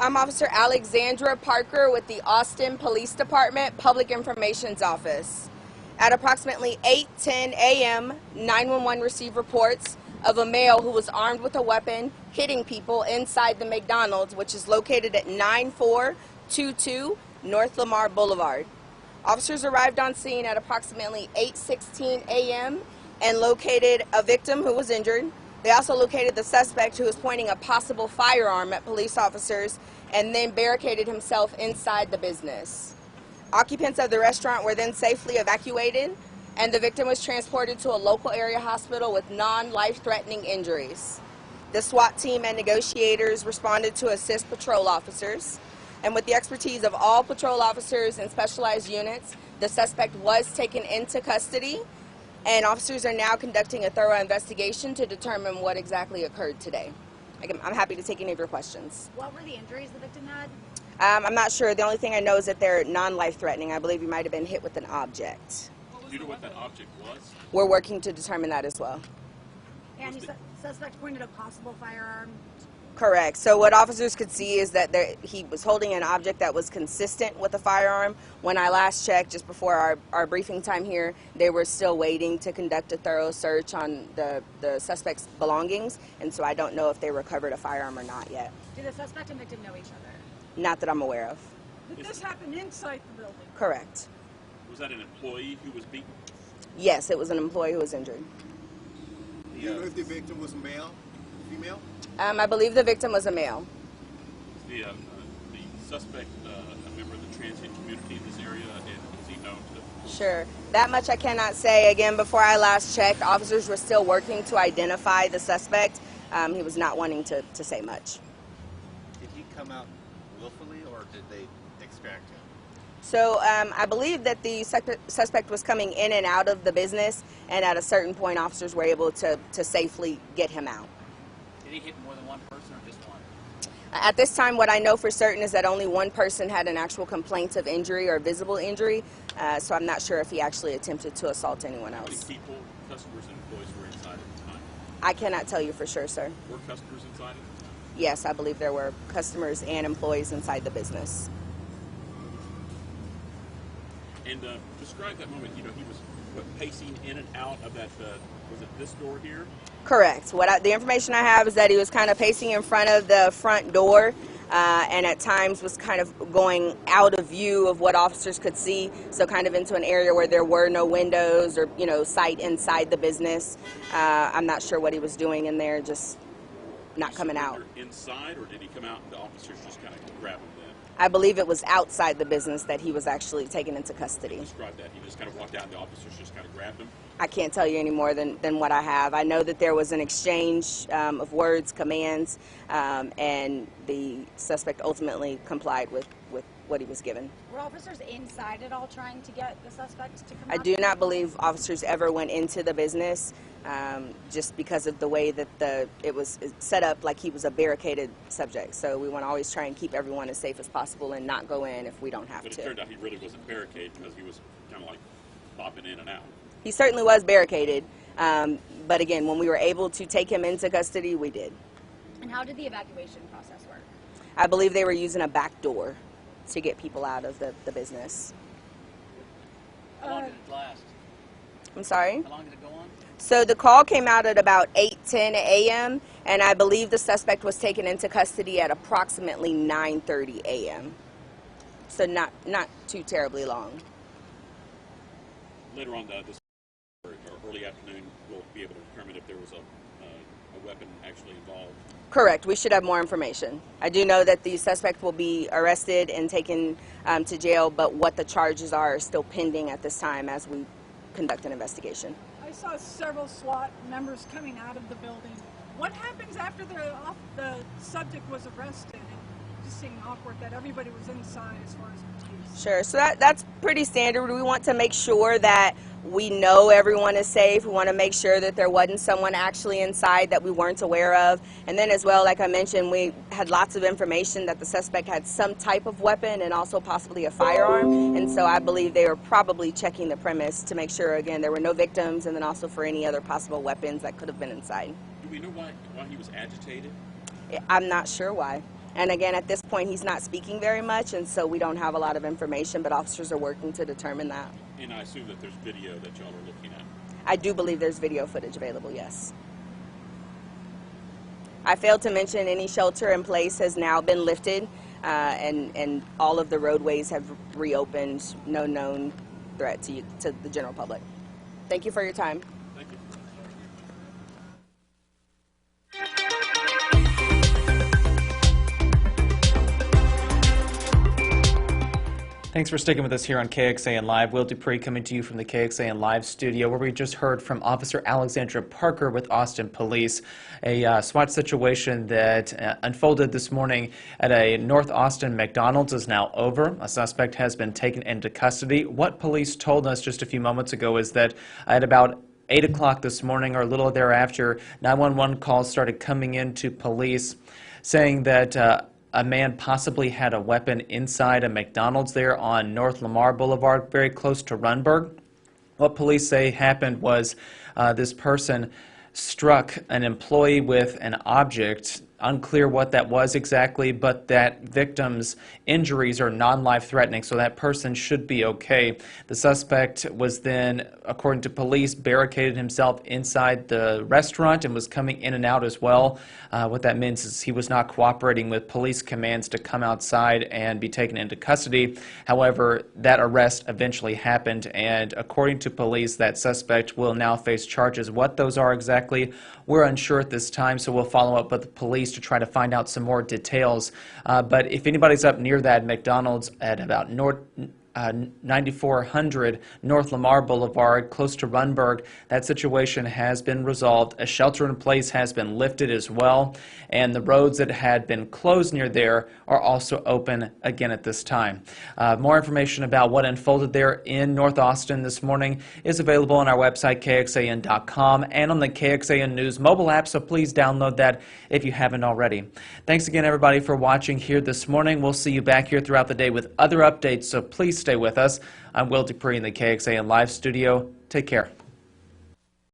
I'm Officer Alexandra Parker with the Austin Police Department Public Information's Office. At approximately 8:10 a.m., 911 received reports of a male who was armed with a weapon hitting people inside the McDonald's, which is located at 9422 North Lamar Boulevard. Officers arrived on scene at approximately 8:16 a.m. and located a victim who was injured. They also located the suspect who was pointing a possible firearm at police officers and then barricaded himself inside the business. Occupants of the restaurant were then safely evacuated, and the victim was transported to a local area hospital with non-life-threatening injuries. The SWAT team and negotiators responded to assist patrol officers, and with the expertise of all patrol officers and specialized units, the suspect was taken into custody, and officers are now conducting a thorough investigation to determine what exactly occurred today. I'm happy to take any of your questions. What were the injuries the victim had? I'm not sure. The only thing I know is that they're non-life-threatening. I believe he might have been hit with an object. Do you know what that object was? We're working to determine that as well. And the suspect pointed a possible firearm? Correct. So what officers could see is that he was holding an object that was consistent with a firearm. When I last checked, just before our briefing time here, they were still waiting to conduct a thorough search on the suspect's belongings, and so I don't know if they recovered a firearm or not yet. Do the suspect and victim know each other? Not that I'm aware of. Did this happen inside the building? Correct. Was that an employee who was beaten? Yes, it was an employee who was injured. Do you know if the victim was male, female? I believe the victim was a male. Is the suspect a member of the transient community in this area, and is he known to? Sure. That much I cannot say. Again, before I last checked, officers were still working to identify the suspect. He was not wanting to say much. Did he come out willfully, or did they extract him? So I believe that the suspect was coming in and out of the business, and at a certain point, officers were able to safely get him out. Did he hit more than one person or just one? At this time, what I know for certain is that only one person had an actual complaint of injury or visible injury, so I'm not sure if he actually attempted to assault anyone How else. many people, customers and employees were inside at the time? I cannot tell you for sure, sir. Were customers inside at the time? Yes, I believe there were customers and employees inside the business. And describe that moment. You know, he was pacing in and out of that. Was it this door here? Correct. The information I have is that he was kind of pacing in front of the front door, and at times was kind of going out of view of what officers could see, so kind of into an area where there were no windows or, you know, sight inside the business. I'm not sure what he was doing in there, just not coming out. Inside, or did he come out and the officers just kind of grab him then? I believe it was outside the business that he was actually taken into custody. Describe that. He just kind of walked out and the officers just kind of grabbed him? I can't tell you any more than what I have. I know that there was an exchange of words, commands, and the suspect ultimately complied with what he was given. Were officers inside at all trying to get the suspect to come I out? do not believe officers ever went into the business, just because of the way that it was set up, like he was a barricaded subject. So we want to always try and keep everyone as safe as possible and not go in if we don't have But to. it turned out he really wasn't barricaded because he was kind of like bopping in and out. He certainly was barricaded, but again, when we were able to take him into custody, we did. And how did the evacuation process work? I believe they were using a back door to get people out of the business. How long did it last? I'm sorry? How long did it go on? So the call came out at about 8:10 a.m., and I believe the suspect was taken into custody at approximately 9:30 a.m. So not too terribly long. Later on this or early afternoon, we'll be able to determine if there was a weapon actually involved. Correct. We should have more information. I do know that the suspect will be arrested and taken to jail, but what the charges are still pending at this time as we conduct an investigation. I saw several SWAT members coming out of the building. What happens after the subject was arrested? It just seemed awkward that everybody was inside as far as the police. Sure. So that's pretty standard. We want to make sure that we know everyone is safe. We want to make sure that there wasn't someone actually inside that we weren't aware of. And then as well, like I mentioned, we had lots of information that the suspect had some type of weapon and also possibly a firearm. And so I believe they were probably checking the premise to make sure, again, there were no victims, and then also for any other possible weapons that could have been inside. Do we know why he was agitated? I'm not sure why. And again, at this point, he's not speaking very much, and so we don't have a lot of information, but officers are working to determine that. And I assume that there's video that y'all are looking at. I do believe there's video footage available, yes. I failed to mention any shelter in place has now been lifted, and all of the roadways have reopened. No known threat to the general public. Thank you for your time. Thank you. Thanks for sticking with us here on KXAN Live. Will Dupree coming to you from the KXAN Live studio, where we just heard from Officer Alexandra Parker with Austin Police. A SWAT situation that unfolded this morning at a North Austin McDonald's is now over. A suspect has been taken into custody. What police told us just a few moments ago is that at about 8 o'clock this morning or a little thereafter, 911 calls started coming into police saying that a man possibly had a weapon inside a McDonald's there on North Lamar Boulevard, very close to Runberg. What police say happened was this person struck an employee with an object. Unclear what that was exactly, but that victim's injuries are non-life threatening, so that person should be okay. The suspect was then, according to police, barricaded himself inside the restaurant and was coming in and out as well. What that means is he was not cooperating with police commands to come outside and be taken into custody. However, that arrest eventually happened, and according to police, that suspect will now face charges. What those are exactly, we're unsure at this time, so we'll follow up with the police to try to find out some more details. But if anybody's up near that McDonald's at about 9400 North Lamar Boulevard, close to Runberg, that situation has been resolved. A shelter in place has been lifted as well, and the roads that had been closed near there are also open again at this time. More information about what unfolded there in North Austin this morning is available on our website, KXAN.com, and on the KXAN News mobile app, so please download that if you haven't already. Thanks again, everybody, for watching here this morning. We'll see you back here throughout the day with other updates, so please stay with us. I'm Will Dupree in the KXAN Live studio. Take care.